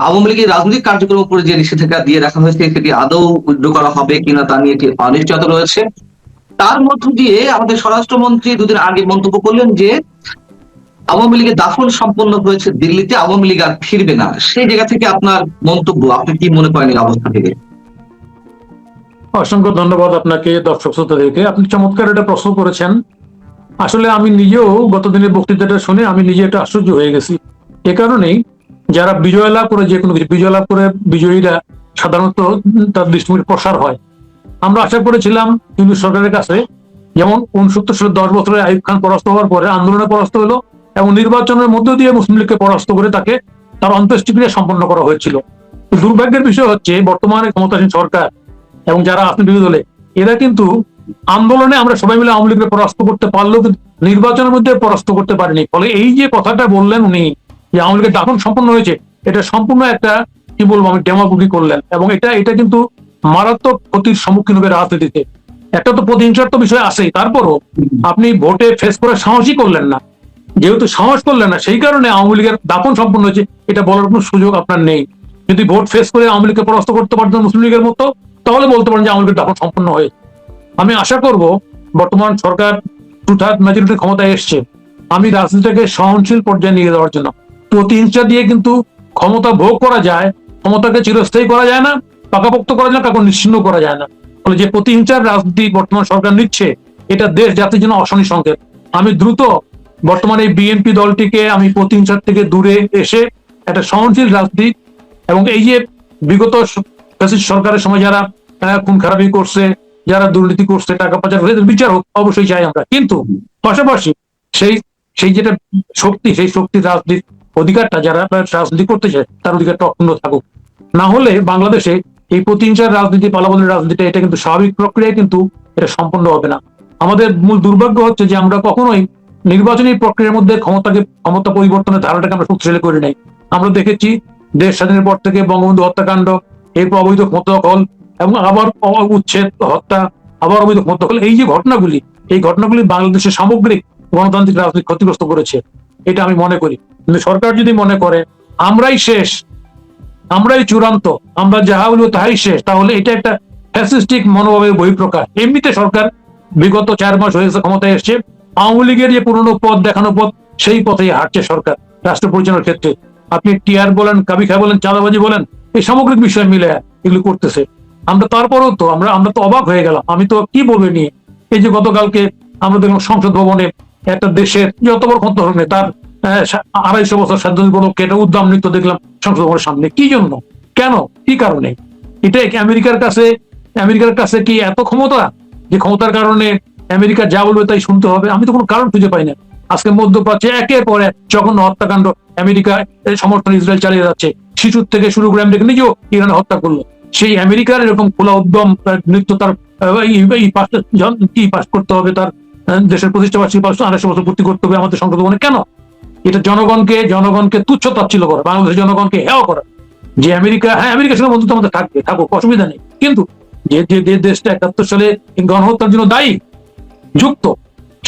আওয়ামী লীগের রাজনৈতিক কার্যক্রমের উপরে যে নিষেধাজ্ঞা দিয়ে রাখা হয়েছে সেটি আদৌ উইথড্র করা হবে কিনা তা নিয়ে একটি অনিশ্চয়তা রয়েছে। তার মধ্য দিয়ে আমাদের স্বরাষ্ট্রমন্ত্রী দুদিন আগে মন্তব্য করলেন যে আওয়ামী লীগের দাফন সম্পন্ন হয়েছে দিল্লিতে, আওয়ামী লীগ আর ফিরবে না। সেই জায়গা থেকে আপনার মন্তব্য, আপনি কি মনে করেন এই অবস্থা থেকে? অসংখ্য ধন্যবাদ আপনাকে, দর্শক শ্রোতাদেরকে। আপনি চমৎকার একটা প্রশ্ন করেছেন। আসলে আমি নিজেও গতদিনের বক্তৃতাটা শুনে আমি নিজে একটা আশ্চর্য হয়ে গেছি। এ কারণেই যারা বিজয় লাভ করে, যে কোনো কিছু বিজয় লাভ করে বিজয়ীরা সাধারণত তার দৃষ্টিভঙ্গির প্রসার হয়। আমরা আশা করেছিলাম কিন্তু সরকারের কাছে, যেমন 69 সালে 10 বছরে আইয়ুব খান পরাস্ত হওয়ার পরে আন্দোলনে পরাস্ত হলো এবং নির্বাচনের মধ্য দিয়ে মুসলিম লীগকে পরাস্ত করে তাকে তার অন্ত্যেষ্টিক্রিয়া সম্পন্ন করা হয়েছিল। দুর্ভাগ্যের বিষয় হচ্ছে বর্তমানে ক্ষমতাসীন সরকার এবং যারা আছেন বিরোধী দলে, এরা কিন্তু আন্দোলনে আমরা সবাই মিলে আওয়ামী লীগকে পরাস্ত করতে পারলেও কিন্তু নির্বাচনের মধ্যে পরাস্ত করতে পারেনি। ফলে এই যে কথাটা বললেন উনি যে আওয়ামী লীগের দাফন সম্পন্ন হয়েছে, এটা সম্পূর্ণ একটা কি বলবো আমি ডেমাগোগি করলেন এবং এটা কিন্তু মারাত্মক ক্ষতির সম্মুখীন হবে রাজনীতিতে। একটা তো প্রতিহিংসার তো বিষয় আছেই, তারপরও আপনি ভোটে ফেস করার সাহসই করলেন না। যেহেতু সাহস করলেন না, সেই কারণে আওয়ামী লীগের দাপন সম্পন্ন হয়েছে এটা বলার কোনো সুযোগ আপনার নেই। যদি ভোট ফেস করে আওয়ামী লীগকে পরাস্ত করতে পারতেন মুসলিম লীগের মতো, তাহলে বলতে পারেন যে আওয়ামী লীগের দাপন সম্পন্ন হয়েছে। আমি আশা করব বর্তমান সরকার 2/3 মেজরিটি ক্ষমতায় এসছে, আমি রাজনীতিটাকে সহনশীল পর্যায়ে নিয়ে যাওয়ার জন্য। প্রতিহিংসা দিয়ে কিন্তু ক্ষমতা ভোগ করা যায়, ক্ষমতাকে চিরস্থায়ী করা যায় না, পাকাপোক্ত করা যায় না, কাউকে নিশ্চিহ্ন করা যায় না। ফলে যে প্রতিহিংসার রাজনীতি বর্তমান সরকার নিচ্ছে, এটা দেশ জাতির জন্য অশনি সংকেত। আমি দ্রুত বর্তমানে এই বিএনপি দলটিকে আমি প্রতিহিংসার থেকে দূরে এসে একটা সহনশীল রাজনীতি এবং এই যে বিগত সরকারের সময় যারা খুন খারাপি করছে, যারা দুর্নীতি করছে, টাকা পাচার করে বিচার হোক, অবশ্যই চাই আমরা, কিন্তু পাশাপাশি সেই সেই যেটা শক্তি, সেই শক্তির রাজনীতির অধিকারটা যারা রাজনীতি করতে চায় তার অধিকারটা অক্ষুণ্ণ থাকুক। না হলে বাংলাদেশে এই প্রতিহিংসার রাজনীতি, পালাবদলের রাজনীতিটা এটা কিন্তু স্বাভাবিক প্রক্রিয়ায় কিন্তু এটা সম্পন্ন হবে না। আমাদের মূল দুর্ভাগ্য হচ্ছে যে আমরা কখনোই নির্বাচনী প্রক্রিয়ার মধ্যে ক্ষমতা পরিবর্তনের ধারাটাকে আমরা শক্তিশালী করি নাই। আমরা দেখেছি দেশ স্বাধীনের পর থেকে বঙ্গবন্ধু হত্যাকাণ্ড, এরপর অবৈধ ক্ষমতা দখল এবং আবার উচ্ছেদ, হত্যা, আবার অবৈধ ক্ষমতা দখল, এই যে ঘটনাগুলি, এই ঘটনাগুলি বাংলাদেশের সামগ্রিক গণতান্ত্রিক রাজনীতি ক্ষতিগ্রস্ত করেছে, এটা আমি মনে করি। কিন্তু সরকার যদি মনে করে আমরাই শেষ, আমরাই চূড়ান্ত, আমরা যাহা বলবো তাহাই শেষ, তাহলে এটা একটা ফ্যাসিস্টিক মনোভাবের বহিঃপ্রকাশ। এমনিতে সরকার বিগত 4 মাস হয়েছে ক্ষমতায় এসছে, আওয়ামী লীগের যে পুরনো পথ দেখানো পথ, সেই পথেই হাঁটছে সরকার রাষ্ট্র পরিচালনার ক্ষেত্রে। আপনি টিআর বলেন, কাবিখা বলেন, চাঁদাবাজি বলেন, এই সামগ্রিক বিষয় মিলে এগুলো করতেছে। আমরা তারপরেও তো আমরা তো অবাক হয়ে গেলাম। আমি তো কি বলবো নিয়ে, এই যে গতকালকে আমরা দেখলাম সংসদ ভবনে একটা দেশের যত বড় ক্ষমতা হোক না, তার 250 বছর স্বাধীনতা উপলক্ষে একটা উদ্যম নৃত্য দেখলাম সংসদ ভবনের সামনে। কি জন্য, কেন, কি কারণে? এটা কি আমেরিকার কাছে কি এত ক্ষমতা যে ক্ষমতার কারণে আমেরিকা যা বলবে তাই শুনতে হবে? আমি তো কোনো কারণ খুঁজে পাই না। আজকে মধ্যপ্রাচ্যে একের পর এক জঘন্য হত্যাকাণ্ড আমেরিকা সমর্থন ইসরায়েল চালিয়ে যাচ্ছে। শিশুর থেকে শুরু করে আমেরিকা নিজেও ইরানে হত্যা করলো। সেই আমেরিকার এরকম খোলা উদ্যম নৃত্য তার কি পাস করতে হবে, তার দেশের প্রতিষ্ঠাবার্ষিকী 250 বছর পূর্তি করতে হবে আমাদের সংসদ ভবনে? কেন? এটা জনগণকে তুচ্ছ তাচ্ছিল্য করা, বাংলাদেশের জনগণকে হেয় করা। যে আমেরিকা, হ্যাঁ আমেরিকার সঙ্গে বন্ধুত্ব আমাদের থাকবে, থাকুক, অসুবিধা নেই, কিন্তু যে দেশটা 71 সালে গণহত্যার জন্য দায়ী যুক্ত,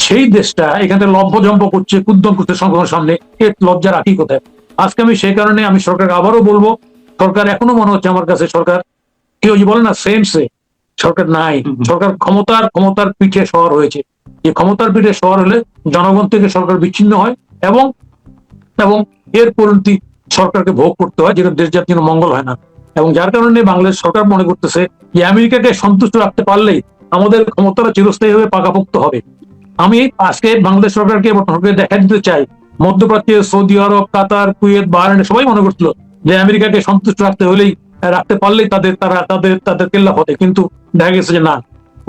সেই দেশটা এখানে লম্ফজম্প করছে, উদ্যম করছে সংসদের সামনে, এর লজ্জা রাখি কোথায়? আজকে আমি সেই কারণে আমি সরকারকে আবারও বলবো, সরকার এখনো মনে হচ্ছে আমার কাছে সরকার কেউ যে বলে না সেন্সে, সরকার নাই। সরকার ক্ষমতার পিঠে শহর হয়েছে। যে ক্ষমতার পিঠে শহর হলে জনগণ থেকে সরকার বিচ্ছিন্ন হয় এবং এবং এর পরিণতি সরকারকে ভোগ করতে হয়, যেটা দেশ জাতির মঙ্গল হয় না। এবং যার কারণে বাংলাদেশ সরকার মনে করতেছে যে আমেরিকাকে সন্তুষ্ট রাখতে পারলেই আমাদের ক্ষমতাটা চিরস্থায়ী ভাবে পাকাপোক্ত হবে। আমি আজকে বাংলাদেশ সরকারকে দেখা দিতে চাই, মধ্যপ্রাচ্যে সৌদি আরব, কাতার, কুয়েত, বাহরাইন সবাই মনে করছিল যে আমেরিকাকে সন্তুষ্ট রাখতে পারলেই তাদের কেল্লা ফতে, কিন্তু দেখা গেছে যে না,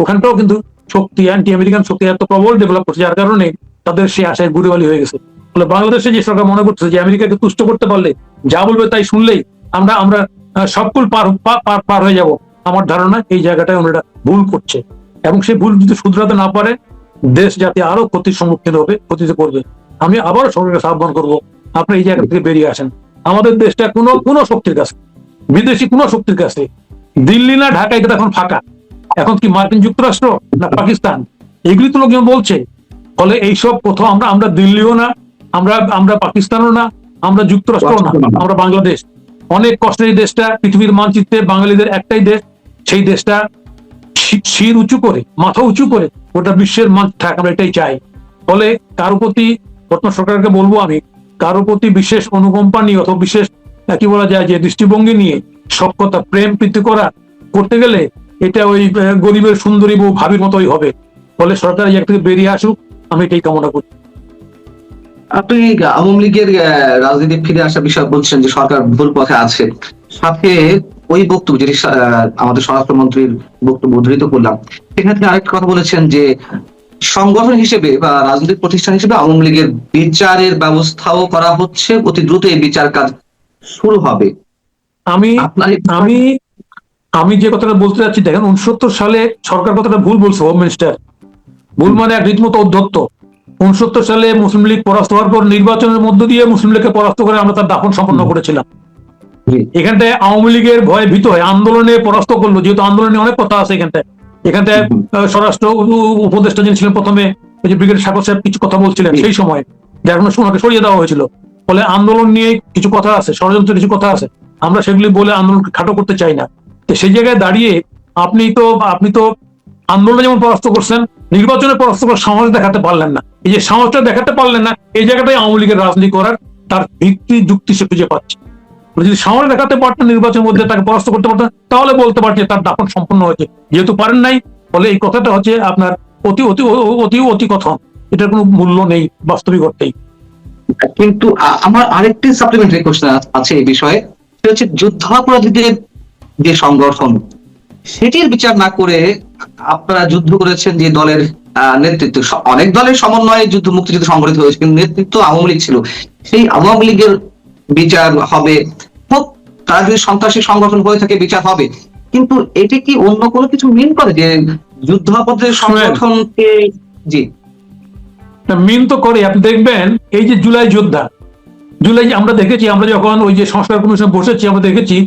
ওখানটাও কিন্তু শক্তি, অ্যান্টি আমেরিকান শক্তি এত প্রবল ডেভেলপ করছে, যার কারণে তাদের সেই আশায় গুড়িবালি হয়ে গেছে। ফলে বাংলাদেশে যে সরকার মনে করছে যে আমেরিকাকে তুষ্ট করতে পারলে, যা বলবে তাই শুনলেই আমরা আমরা সবকুল পার হয়ে যাব, আমার ধারণা এই জায়গাটায় ওনারা ভুল করছে। এবং সেই ভুল যদি শুধরাতে না পারে, দেশ জাতি আরো ক্ষতির সম্মুখীন হবে, ক্ষতিতে পড়বে। আমি আবারও সরকারকে আহ্বান করবো, আপনি এই জায়গা থেকে বেরিয়ে আসেন। আমাদের দেশটা কোনো শক্তির কাছে, বিদেশি কোনো শক্তির কাছে, দিল্লি না ঢাকা, এটা এখন ফাঁকা। এখন কি মার্কিন যুক্তরাষ্ট্র না পাকিস্তান, এগুলি তো লোকজন বলছে। ফলে এইসব কোথাও আমরা দিল্লিও না, আমরা পাকিস্তানও না, আমরা যুক্তরাষ্ট্রও না, আমরা বাংলাদেশ। অনেক কষ্টের এই দেশটা, পৃথিবীর মানচিত্রে বাঙালিদের একটাই দেশ, সেই দেশটা শির উঁচু করে, মাথা উঁচু করে গোটা বিশ্বের মান থাক, আমরা এটাই চাই। ফলে কারো প্রতি বর্তমান সরকারকে বলবো আমি, কারো প্রতি বিশেষ অনুকম্পা নিয়ে অথবা বিশেষ কি বলা যায় যে দৃষ্টিভঙ্গি নিয়ে সক্ষতা প্রেম প্রীতি করতে গেলে এটা ওই গরিবের সুন্দরী বউ ভাবির মতোই হবে। ফলে সরকার এই থেকে বেরিয়ে আসুক, আমি এটাই কামনা করি। আপনি আওয়ামী লীগের রাজনীতি ফিরে আসার বিষয় বলছেন যে সরকার ভুল পথে আছে, সাথে ওই বক্তব্য যেটি আমাদের স্বরাষ্ট্রমন্ত্রীর বক্তব্য উদ্ধৃত করলাম, সেখানে তিনি আরেকটা কথা বলেছেন যে সংগঠন হিসেবে বা রাজনৈতিক প্রতিষ্ঠান হিসেবে আওয়ামী লীগের বিচারের ব্যবস্থাও করা হচ্ছে, অতি দ্রুত এই বিচার কাজ শুরু হবে। আমি আপনার আমি আমি যে কথাটা বলতে চাচ্ছি, দেখেন 69 সালে সরকার কথাটা ভুল বলছে, হোম মিনিস্টার ভুল মানে এক রীতিমতো অধ্যত্ত। 69 সালে মুসলিম লীগ পরাস্ত হওয়ার পর নির্বাচনের মধ্য দিয়ে মুসলিম লীগকে পরাস্ত করে আমরা তার দাফন সম্পন্ন করেছিলাম। এখানটায় আওয়ামী লীগের ভয়ে ভীত হয়ে আন্দোলনে পরাস্ত করলো, যেহেতু আন্দোলনে অনেক কথা আছে এখানটায় স্বরাষ্ট্র উপদেষ্টা যিনি ছিলেন প্রথমে, ওই যে ব্রিগেডিয়ার সাগর সাহেব কিছু কথা বলছিলেন সেই সময়, যার কারণে ওনাকে সরিয়ে দেওয়া হয়েছিল। ফলে আন্দোলন নিয়ে কিছু কথা আছে, ষড়যন্ত্রের কিছু কথা আছে, আমরা সেগুলি বলে আন্দোলনকে খাটো করতে চাই না। তো সেই জায়গায় দাঁড়িয়ে আপনি তো আন্দোলনে যেমন পরাস্ত করছেন, নির্বাচনে পরাস্ত করার সাহস দেখাতে পারলেন না। এই যে সাহসটা দেখাতে পারলেন না, এই জায়গাটাই আওয়ামী লীগের রাজনীতি করার তার ভিত্তি যুক্তি সে খুঁজে পাচ্ছে। যদি সাহস দেখাতে পারতেন, নির্বাচনের মধ্যে তাকে পরাস্ত করতে পারতেন, তাহলে বলতে পারতেন তার দাপন সম্পন্ন হয়েছে। যেহেতু পারেন নাই, ফলে এই কথাটা হচ্ছে আপনার অতি অতি অতি অতি কথন, এটার কোনো মূল্য নেই বাস্তবিক অর্থেই। কিন্তু আমার আরেকটি সাপ্লিমেন্টারি কোশ্চেন আছে এই বিষয়ে, সেটা হচ্ছে যুদ্ধাপরাধীদের যে সংগঠন, সেটির বিচার না করে আপনারা যুদ্ধ করেছেন যে দলের নেতৃত্ব, অনেক দলের সমন্বয়ে যুদ্ধ মুক্তিযুদ্ধ সংগঠিত হয়েছে, কিন্তু নেতৃত্ব আওয়ামী লীগ ছিল, সেই আওয়ামী লীগের বিচার হবে হোক, তারা যদি সন্ত্রাসী সংগঠন হয়ে থাকে বিচার হবে। কিন্তু এটি কি অন্য কোনো কিছু মিন করে যে যুদ্ধাপরাধীদের সংগঠনকে? জি, মিন তো করে। আপনি দেখবেন এই যে জুলাই যোদ্ধা, আমরা দেখেছি, আমরা যখন ওই যে সংস্কার কমিশন বসেছি, আমরা দেখেছি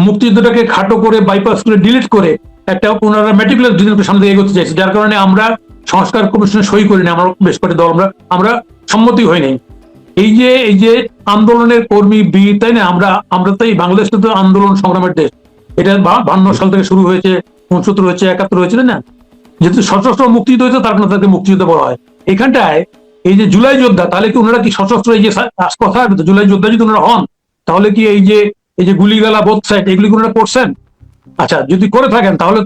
মুক্তিযুদ্ধটাকে খাটো করে বাইপাস করে ডিলিট করে একটা ওনারা মেটিকুলাস ডিজাইনের সামনে এগোতে চাইছে, যার কারণে আমরা সংস্কার কমিশনে সই করিনি, আমরা বেশ করে দল আমরা সম্মতি হই নাই। এই যে আন্দোলনের কর্মী বীর, তাই না, আমরা তো এই বাংলাদেশ তো আন্দোলন সংগ্রামের দেশ, এটা 52 সাল থেকে শুরু হয়েছে, 69 হয়েছে, 71 হয়েছে, তাই না, যেহেতু সশস্ত্র মুক্তিযুদ্ধ হয়েছে তার কারণে তাদেরকে মুক্তিযুদ্ধ বলা হয়। এখানটায় এই যে জুলাই যোদ্ধা, তাহলে কি ওনারা কি সশস্ত্র, এই যে কথা জুলাই যোদ্ধা যদি ওনারা হন, তাহলে কি এই যে গুলিগালা বোথ সাইড এগুলি ওনারা করছেন? আচ্ছা, যদি করে থাকেন তাহলে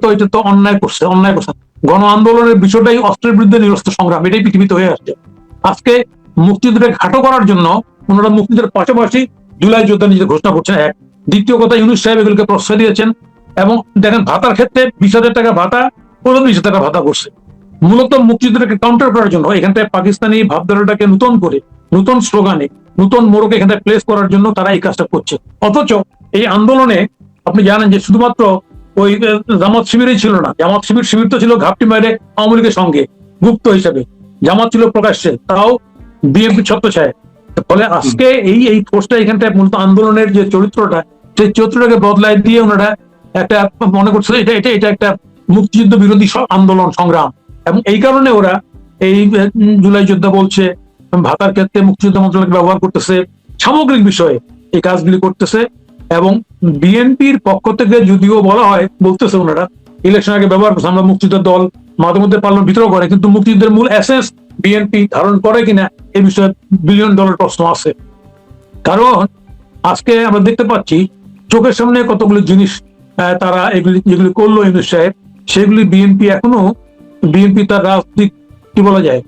তো এটা তো অন্যায় করছেন। গণ আন্দোলনের বিষয়টাই অস্ত্রের বিরুদ্ধে নিরস্ত্র সংগ্রাম, এটাই পৃথিবীতে হয়ে আসছে। আজকে মুক্তিযুদ্ধকে খাটো করার জন্য ওনারা মুক্তিযুদ্ধের পাশাপাশি জুলাই যোদ্ধা নিজেদের ঘোষণা করছেন, এক। দ্বিতীয় কথা, ইউনূস সাহেব এগুলোকে প্রশ্রয় দিয়েছেন, এবং দেখেন ভাতার ক্ষেত্রে 20,000 টাকা ভাতা, 20,000 টাকা ভাতা করছে, মূলত মুক্তিযুদ্ধটাকে কাউন্টার করার জন্য। এখানটায় পাকিস্তানি ভাবধারাটাকে নতুন করে, নতুন স্লোগানে, নতুন মোড়কে এখানটায় প্লেস করার জন্য তারা এই কাজটা করছে। অথচ এই আন্দোলনে আপনি জানেন যে শুধুমাত্র ওই জামাত শিবিরই ছিল না, জামাত শিবির তো ছিল ঘাপটি মারে আওয়ামী লীগের সঙ্গে গুপ্ত হিসাবে, জামাত ছিল প্রকাশ্যে, তাও বিএনপি ছত্রছায়ায়। ফলে আজকে এই ফোর্সটা এখানটায় মূলত আন্দোলনের যে চরিত্রটা, সেই চরিত্রটাকে বদলায় দিয়ে ওনারা একটা মনে করছে এটা একটা মুক্তিযুদ্ধ বিরোধী আন্দোলন সংগ্রাম, এবং এই কারণে ওরা এই জুলাই যোদ্ধা বলছে, ভাতার ক্ষেত্রে মুক্তিযুদ্ধ মন্ত্রণালয় ব্যবহার করতেছে, সামগ্রিক বিষয়ে এই কাজগুলি করতেছে। এবং বিএনপির পক্ষ থেকে যদিও বলা হয়, বলতেছে ওনারা ইলেকশন আগে ব্যবহার করছে, আমরা মুক্তিযুদ্ধের দল, মাঝে মধ্যে পার্লামেন্ট বিতর্ক করে, কিন্তু মুক্তিযুদ্ধের মূল এসেন্স বিএনপি ধারণ করে কিনা এই বিষয়ে $1 বিলিয়ন প্রশ্ন আছে। কারণ আজকে আমরা দেখতে পাচ্ছি চোখের সামনে কতগুলো জিনিস তারা যেগুলি করলো ইউনূস সাহেব, সেগুলি বিএনপি তার রাজনৈতিক কি বলা যায়